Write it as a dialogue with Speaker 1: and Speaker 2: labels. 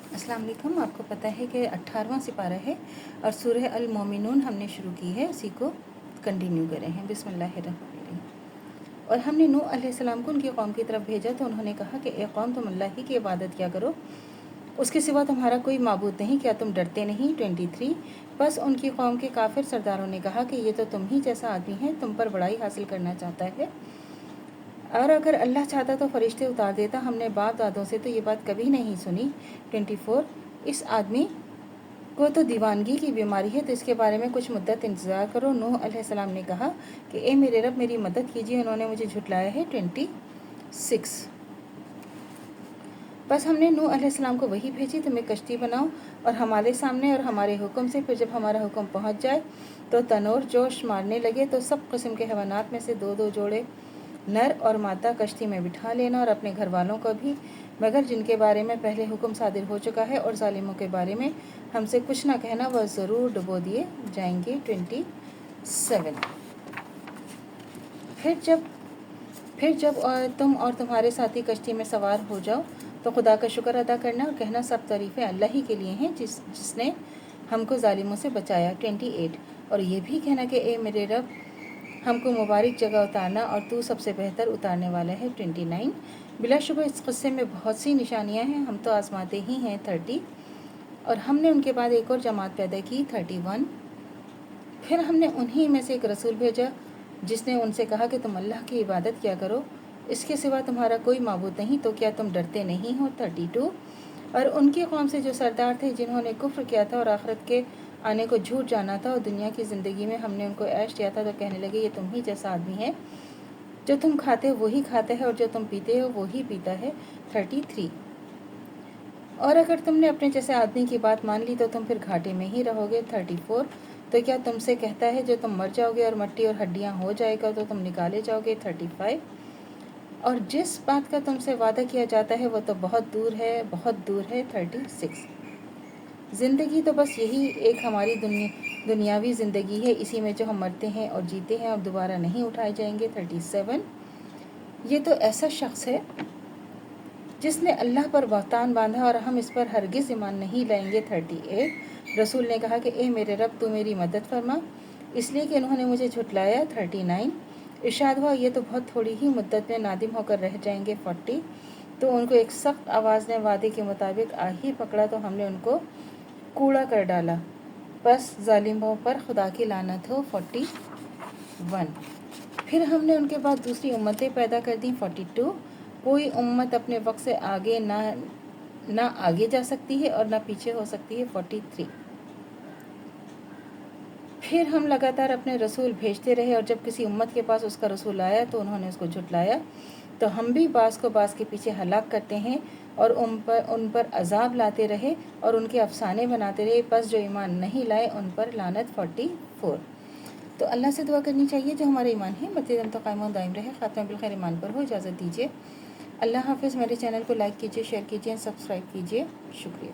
Speaker 1: अस्सलाम वालेकुम। आपको पता है कि 18वां सिपारा है और सूरह अल मोमिनून हमने शुरू की है, उसी को कंटिन्यू करें हैं। बिस्मिल्लाहिर्रहमानिर्रहीम। और हमने नूह अलैहिस्सलाम को उनकी कौम की तरफ भेजा तो उन्होंने कहा कि ए कौम, तुम अल्लाह ही की इबादत किया करो, उसके सिवा तुम्हारा कोई माबूद नहीं, क्या तुम डरते नहीं। 23। बस उनकी कौम के काफिर सरदारों ने कहा कि ये तो तुम ही जैसा आदमी है, तुम पर बड़ाई हासिल करना चाहता है, और अगर अल्लाह चाहता तो फरिश्ते उतार देता, हमने बाप दादों से तो ये बात कभी नहीं सुनी। 24। इस आदमी को तो दीवानगी की बीमारी है, तो इसके बारे में कुछ मुद्दत इंतज़ार करो। नूह अलैहिस्सलाम ने कहा कि ए मेरे रब, मेरी मदद कीजिए, उन्होंने मुझे झुटलाया है। 26। बस हमने नूह अलैहिस्सलाम को वही भेजी, तुम्हें कश्ती बनाओ और हमारे सामने और हमारे हुक्म से, फिर जब हमारा हुक्म पहुंच जाए तो तनोर जोश मारने लगे, तो सब किस्म के हैवानात में से दो दो जोड़े नर और मादा कश्ती में बिठा लेना, और अपने घर वालों को भी, मगर जिनके बारे में पहले हुक्म सादिर हो चुका है, और जालिमों के बारे में हमसे कुछ ना कहना, वह ज़रूर डुबो दिए जाएंगे। 27। फिर जब तुम और तुम्हारे साथी कश्ती में सवार हो जाओ तो खुदा का शुक्र अदा करना और कहना सब तारीफ़ें अल्लाह ही के लिए हैं जिसने हमको जालिमों से बचाया। 28। और ये भी कहना कि ए मेरे रब, हमको मुबारक जगह उतारना और तू सबसे बेहतर उतारने वाला है। 29। बिलाशुबह इस क़स्से में बहुत सी निशानियां हैं, हम तो आजमाते ही हैं। 30। और हमने उनके बाद एक और जमात पैदा की। 31। फिर हमने उन्हीं में से एक रसूल भेजा जिसने उनसे कहा कि तुम अल्लाह की इबादत किया करो, इसके सिवा तुम्हारा कोई माबूद नहीं, तो क्या तुम डरते नहीं हो। 32। और उनकी कौम से जो सरदार थे जिन्होंने कुफ्र किया था और आखिरत के आने को झूठ जाना था, और दुनिया की ज़िंदगी में हमने उनको ऐश दिया था, तो कहने लगे ये तुम ही जैसा आदमी है, जो तुम खाते हो वही खाता है और जो तुम पीते हो वही पीता है। 33। और अगर तुमने अपने जैसे आदमी की बात मान ली तो तुम फिर घाटे में ही रहोगे। 34। तो क्या तुमसे कहता है जो तुम मर जाओगे और मिट्टी और हड्डियां हो जाएगा तो तुम निकाले जाओगे। 35। और जिस बात का तुमसे वादा किया जाता है वो तो बहुत दूर है, बहुत दूर है। 36। ज़िंदगी तो बस यही एक हमारी दुनियावी ज़िंदगी है, इसी में जो हम मरते हैं और जीते हैं और दोबारा नहीं उठाए जाएंगे। 37। ये तो ऐसा शख्स है जिसने अल्लाह पर बहतान बांधा और हम इस पर हरगिज़ ईमान नहीं लाएंगे। 38। रसूल ने कहा कि ए मेरे रब, तू मेरी मदद फरमा, इसलिए कि उन्होंने मुझे झुटलाया। 39। इरशाद हुआ ये तो बहुत थोड़ी ही मुद्दत में नादिम होकर रह जाएंगे। 40। तो उनको एक सख्त आवाज़ ने वादे के मुताबिक आ ही पकड़ा, तो हमने उनको कूड़ा कर डाला, बस जालिमों पर खुदा की लानत हो। 41। फिर हमने उनके बाद दूसरी उम्मतें पैदा कर दी। 42। कोई उम्मत अपने वक्त से आगे ना आगे जा सकती है और ना पीछे हो सकती है। 43। फिर हम लगातार अपने रसूल भेजते रहे, और जब किसी उम्मत के पास उसका रसूल आया तो उन्होंने उसको झुटलाया, तो हम भी बाज़ को बाज़ के पीछे हलाक करते हैं और उन पर अजाब लाते रहे और उनके अफसाने बनाते रहे, बस जो ईमान नहीं लाए उन पर लानत। 44। तो अल्लाह से दुआ करनी चाहिए जो हमारा ईमान है मज़ीद तो कायम दायम रहे, ख़ात्मा बिलखैर ईमान पर हो। इजाज़त दीजिए। अल्लाह हाफ़िज़। मेरे चैनल को लाइक कीजिए, शेयर कीजिए, सब्सक्राइब कीजिए। शुक्रिया।